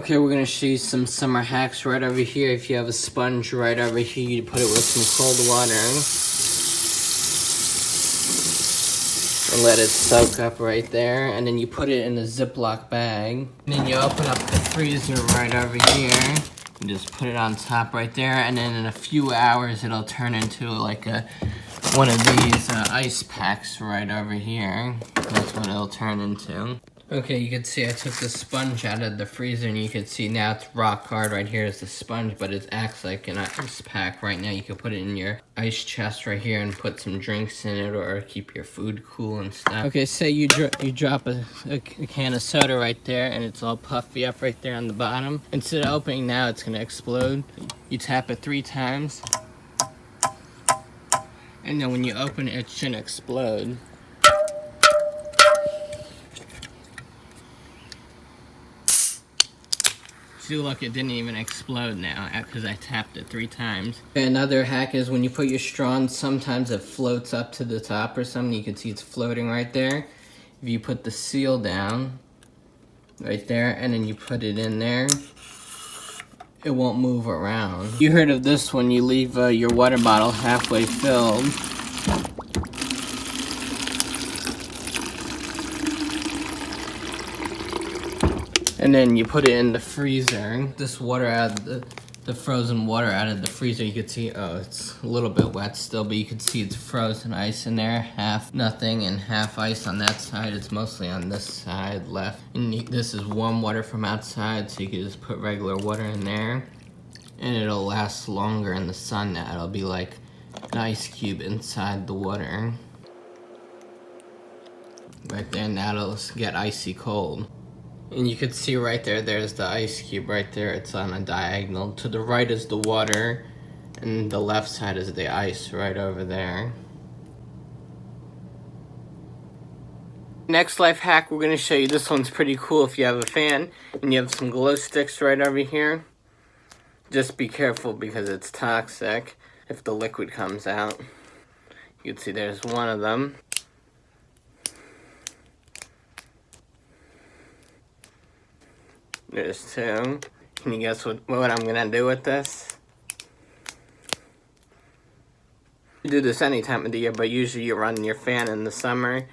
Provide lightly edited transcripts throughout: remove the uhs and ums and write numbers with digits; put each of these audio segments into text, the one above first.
Okay, we're gonna show you some summer hacks right over here. If you have a sponge right over here, you put it with some cold water and let it soak up right there. And then you put it in a Ziploc bag. And then you open up the freezer right over here. And just put it on top right there. And then in a few hours, it'll turn into like one of these ice packs right over here. That's what it'll turn into. Okay, you can see I took the sponge out of the freezer, and you can see now it's rock hard. Right here is the sponge, but it acts like an ice pack right now. You can put it in your ice chest right here and put some drinks in it, or keep your food cool and stuff. Okay, say you drop a can of soda right there, and it's all puffy up right there on the bottom. Instead of opening now, it's gonna explode. You tap it 3 times, and then when you open it, it shouldn't explode. See, look, it didn't even explode now because I tapped it 3 times. Another hack is when you put your straw in, sometimes it floats up to the top or something. You can see it's floating right there. If you put the seal down right there and then you put it in there, it won't move around. You heard of this when you leave your water bottle halfway filled. And then you put it in the freezer. This water out of the frozen water out of the freezer, you can see, oh, it's a little bit wet still, but you can see it's frozen ice in there. Half nothing and half ice on that side. It's mostly on this side left. And this is warm water from outside, so you can just put regular water in there. And it'll last longer in the sun now. It'll be like an ice cube inside the water. Right there, now it'll get icy cold. And you can see right there, there's the ice cube right there. It's on a diagonal. To the right is the water, and the left side is the ice right over there. Next life hack we're going to show you, this one's pretty cool if you have a fan and you have some glow sticks right over here. Just be careful because it's toxic if the liquid comes out. You can see there's one of them. There's 2. Can you guess what I'm gonna do with this? You do this any time of the year, but usually you run your fan in the summer.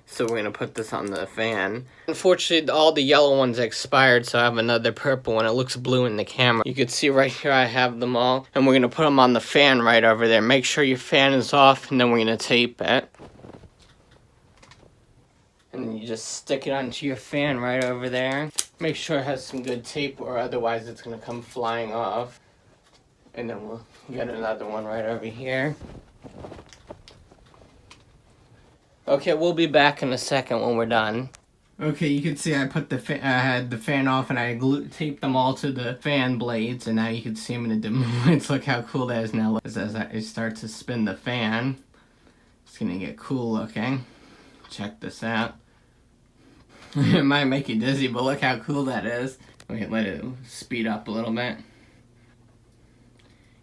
So we're gonna put this on the fan. Unfortunately, all the yellow ones expired, so I have another purple one. It looks blue in the camera. You can see right here I have them all. And we're gonna put them on the fan right over there. Make sure your fan is off, and then we're gonna tape it. And then you just stick it onto your fan right over there. Make sure it has some good tape, or otherwise it's going to come flying off. And then we'll get another one right over here. Okay, we'll be back in a second when we're done. Okay, you can see I put I had the fan off, and I taped them all to the fan blades, and now you can see them in the dim lights. Look how cool that is now. As I start to spin the fan, it's going to get cool looking. Check this out. It might make you dizzy, but look how cool that is. Wait, let it speed up a little bit.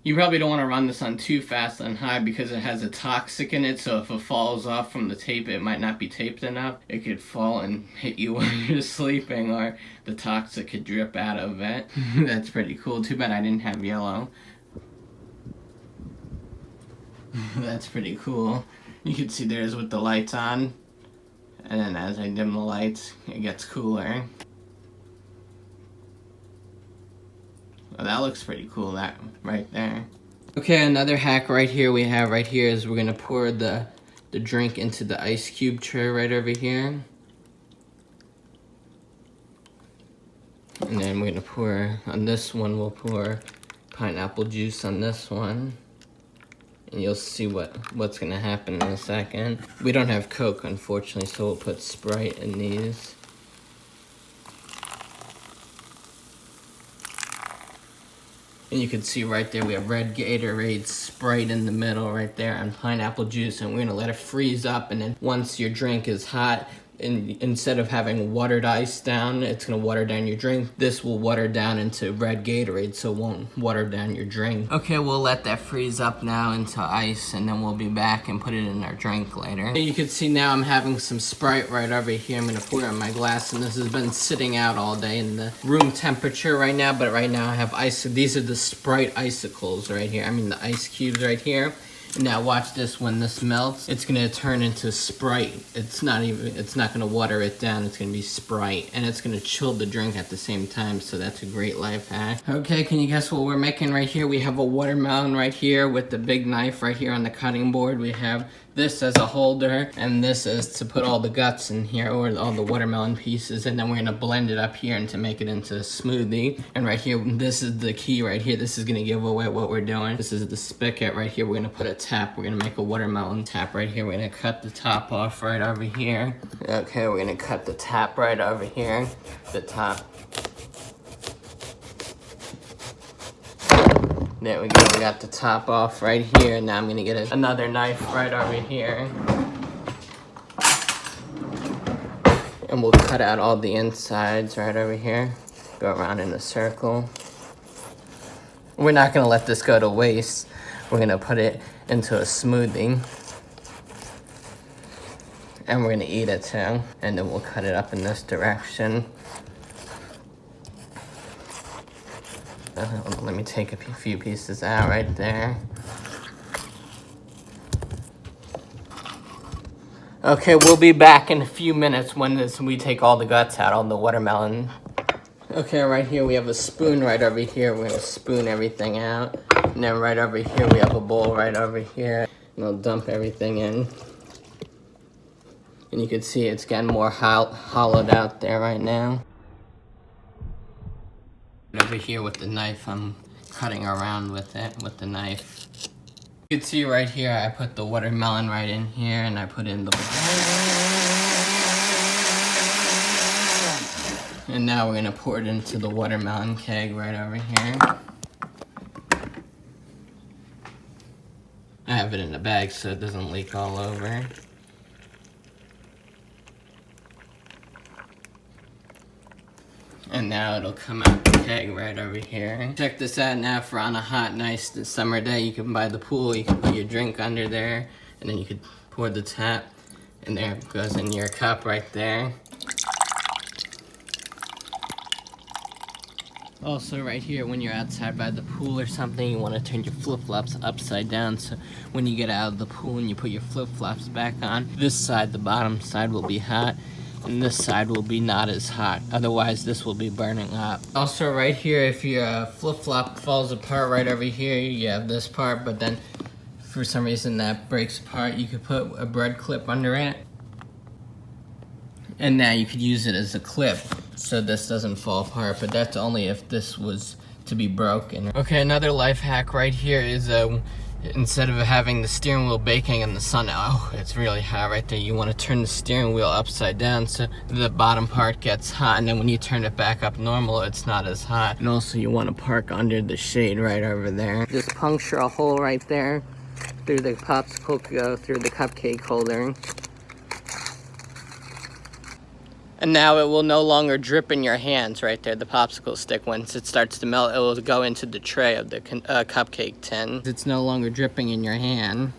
You probably don't want to run this on too fast and high because it has a toxic in it, so if it falls off from the tape, it might not be taped enough. It could fall and hit you while you're sleeping, or the toxic could drip out of it. That's pretty cool. Too bad I didn't have yellow. That's pretty cool. You can see there's with the lights on. And then as I dim the lights, it gets cooler. Well, that looks pretty cool, that right there. Okay, another hack right here we have right here is we're gonna pour the drink into the ice cube tray right over here. And then we're gonna pour, on this one, we'll pour pineapple juice on this one. And you'll see what's gonna happen in a second. We don't have Coke, unfortunately, so we'll put Sprite in these. And you can see right there we have red Gatorade, Sprite in the middle right there, and pineapple juice, and we're gonna let it freeze up, and then once your drink is hot, instead of having watered ice down, it's gonna water down your drink. This will water down into red Gatorade, so it won't water down your drink. Okay, we'll let that freeze up now into ice, and then we'll be back and put it in our drink later. You can see now I'm having some Sprite right over here. I'm gonna pour it in my glass, and this has been sitting out all day in the room temperature right now, but right now I have ice. These are the Sprite icicles right here. I mean the ice cubes right here. Now watch this, when this melts, it's gonna turn into Sprite. It's not gonna water it down, it's gonna be Sprite. And it's gonna chill the drink at the same time, so that's a great life hack. Okay, can you guess what we're making right here? We have a watermelon right here with the big knife right here on the cutting board. We have this as a holder, and this is to put all the guts in here, or all the watermelon pieces, and then we're gonna blend it up here and to make it into a smoothie. And right here, this is the key right here. This is gonna give away what we're doing. This is the spigot right here. We're gonna put a tap. We're gonna make a watermelon tap right here. We're gonna cut the top off right over here. Okay, we're gonna cut the tap right over here. The top. There we go, we got the top off right here. Now I'm gonna get another knife right over here. And we'll cut out all the insides right over here. Go around in a circle. We're not gonna let this go to waste. We're gonna put it into a smoothie. And we're gonna eat it too. And then we'll cut it up in this direction. Let me take a few pieces out right there. Okay, we'll be back in a few minutes when we take all the guts out on the watermelon. Okay, right here we have a spoon right over here. We're gonna spoon everything out. And then right over here we have a bowl right over here. And I'll dump everything in. And you can see it's getting more hollowed out there right now. Over here with the knife, I'm cutting around with it, with the knife. You can see right here, I put the watermelon right in here, and I put in the... And now we're gonna pour it into the watermelon keg right over here. I have it in a bag so it doesn't leak all over. And now it'll come out the keg right over here. Check this out now, for on a hot, nice summer day, you can buy the pool, you can put your drink under there, and then you could pour the tap, and there it goes in your cup right there. Also right here, when you're outside by the pool or something, you want to turn your flip-flops upside down, so when you get out of the pool and you put your flip-flops back on, this side, the bottom side, will be hot. And this side will be not as hot. Otherwise, this will be burning up. Also, right here, if your flip-flop falls apart right over here, you have this part, but then for some reason that breaks apart, you could put a bread clip under it. And now you could use it as a clip, so this doesn't fall apart, but that's only if this was to be broken. Okay, another life hack right here is instead of having the steering wheel baking in the sun, oh, it's really hot right there, you want to turn the steering wheel upside down so the bottom part gets hot, and then when you turn it back up normal, it's not as hot. And also you want to park under the shade right over there. Just puncture a hole right there through the popsicle, go through the cupcake holder. And now it will no longer drip in your hands right there, the popsicle stick. Once it starts to melt, it will go into the tray of the cupcake tin. It's no longer dripping in your hand.